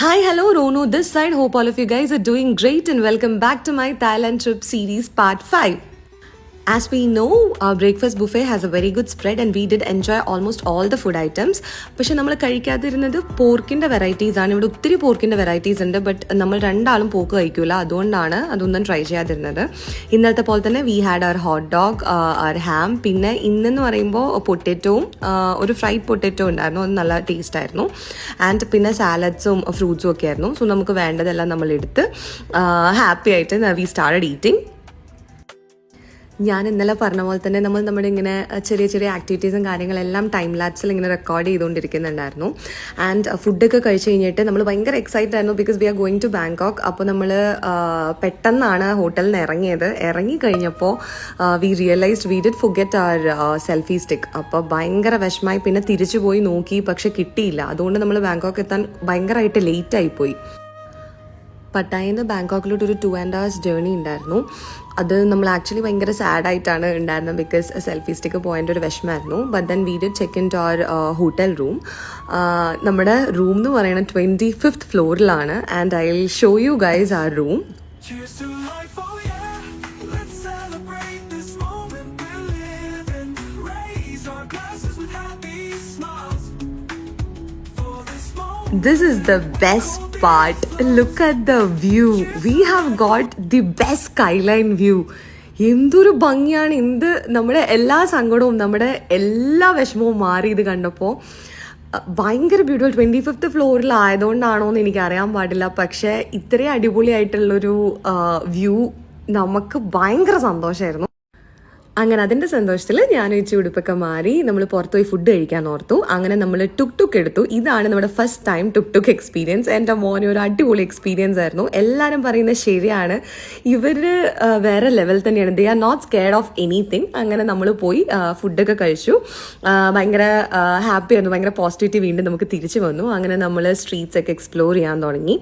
Hi, hello, Rono. This side. Hope all of you guys are doing great and welcome back to my Thailand trip series part 5. As we know, our breakfast buffet has a very good spread and we did enjoy almost all the food items. പക്ഷേ നമ്മൾ കഴിക്കാതിരുന്നത് പോർക്കിൻ്റെ varieties ആണ്. ഇവിടെ ഒത്തിരി പോർക്കിൻ്റെ varieties ഉണ്ട്, but നമ്മൾ രണ്ടാളും pork കഴിക്കില്ല, അതുകൊണ്ടാണ് അതൊന്നും ട്രൈ ചെയ്യാതിരുന്നത്. ഇന്നലത്തെ പോലെ തന്നെ we had our hot dog, our ham, പിന്നെ ഇന്നെന്ന് പറയുമ്പോൾ പൊട്ടറ്റോവും ഒരു ഫ്രൈഡ് പൊട്ടറ്റോ ഉണ്ടായിരുന്നു, അത് നല്ല ടേസ്റ്റ് ആയിരുന്നു. ആൻഡ് പിന്നെ സാലഡ്സും ഫ്രൂട്ട്സും ഒക്കെ ആയിരുന്നു. സോ നമുക്ക് വേണ്ടതെല്ലാം നമ്മളെടുത്ത് ഹാപ്പി ആയിട്ട് വി സ്റ്റാർട്ടഡ് ഈറ്റിംഗ്. ഞാൻ ഇന്നലെ പറഞ്ഞ പോലെ തന്നെ നമ്മൾ നമ്മുടെ ഇങ്ങനെ ചെറിയ ചെറിയ ആക്ടിവിറ്റീസും കാര്യങ്ങളെല്ലാം ടൈം ലാപ്സിൽ ഇങ്ങനെ റെക്കോർഡ് ചെയ്തുകൊണ്ടിരിക്കുന്നുണ്ടായിരുന്നു. ആൻഡ് ഫുഡൊക്കെ കഴിച്ച് കഴിഞ്ഞിട്ട് നമ്മൾ ഭയങ്കര എക്സൈറ്റഡ് ആയിരുന്നു, because we are going to Bangkok. അപ്പോൾ നമ്മൾ പെട്ടെന്നാണ് ഹോട്ടലിൽ നിന്ന് ഇറങ്ങി കഴിഞ്ഞപ്പോൾ we realised we did forget our selfie stick. അപ്പോൾ ഭയങ്കര വിഷമായി. പിന്നെ തിരിച്ചു പോയി നോക്കി, പക്ഷെ കിട്ടിയില്ല. അതുകൊണ്ട് നമ്മൾ ബാങ്കോക്ക് എത്താൻ ഭയങ്കരമായിട്ട് ലേറ്റായിപ്പോയി. പട്ടായിൽ നിന്ന് ബാങ്കോക്കിലോട്ട് ഒരു 2.5 hours ജേർണി ഉണ്ടായിരുന്നു. അത് നമ്മൾ ആക്ച്വലി ഭയങ്കര സാഡായിട്ടാണ് ഉണ്ടായിരുന്നത്, ബിക്കോസ് സെൽഫി സ്റ്റിക്ക് പോയിൻ്റെ ഒരു വിഷമമായിരുന്നു. But then we did check in to our hotel room. നമ്മുടെ റൂം എന്ന് പറയുന്നത് 25th ഫ്ലോറിലാണ്. And I will show you guys our room. This is the best part. Look at the view. We have got the best skyline view. എന്തൊരു ഭംഗിയാണ്. നമ്മുടെ എല്ലാ സങ്കടവും നമ്മുടെ എല്ലാ വിഷമവും മാറി ഇത് കണ്ടപ്പോൾ. ഭയങ്കര ബ്യൂട്ടിഫുൾ. 25th ഫ്ലോറിലായതുകൊണ്ടാണോ എന്ന് എനിക്കറിയാൻ പാടില്ല, പക്ഷേ ഇത്രയും അടിപൊളിയായിട്ടുള്ളൊരു വ്യൂ നമുക്ക് ഭയങ്കര സന്തോഷമായിരുന്നു. അങ്ങനെ അതിൻ്റെ സന്തോഷത്തിൽ ഞാൻ വെച്ച് ഉടുപ്പൊക്കെ മാറി നമ്മൾ പുറത്ത് പോയി ഫുഡ് കഴിക്കാൻ ഓർത്തു. അങ്ങനെ നമ്മൾ ടുക് എടുത്തു. ഇതാണ് നമ്മുടെ ഫസ്റ്റ് ടൈം ടുക് എക്സ്പീരിയൻസ്. എൻ്റെ മോനെ ഒരു അടിപൊളി എക്സ്പീരിയൻസ് ആയിരുന്നു. എല്ലാവരും പറയുന്നത് ശരിയാണ്, ഇവർ വേറെ ലെവൽ തന്നെയാണ്. They are not scared of anything. അങ്ങനെ നമ്മൾ പോയി ഫുഡൊക്കെ കഴിച്ചു. ഭയങ്കര ഹാപ്പി ആയിരുന്നു, ഭയങ്കര പോസിറ്റിവിറ്റി. വീണ്ടും നമുക്ക് തിരിച്ചു വന്നു. അങ്ങനെ നമ്മൾ സ്ട്രീറ്റ്സ് ഒക്കെ എക്സ്പ്ലോർ ചെയ്യാൻ തുടങ്ങി.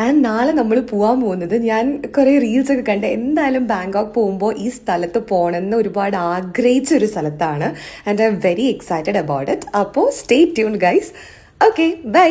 ആൻഡ് നാളെ നമ്മൾ പോകാൻ പോകുന്നത്, ഞാൻ കുറേ റീൽസൊക്കെ കണ്ട് എന്തായാലും ബാങ്കോക്ക് പോകുമ്പോൾ ഈ സ്ഥലത്ത് പോകണമെന്ന് ഒരുപാട് ആഗ്രഹിച്ച ഒരു സ്ഥലത്താണ്. And I'm very excited about it. അപ്പോൾ stay tuned guys. Okay, by.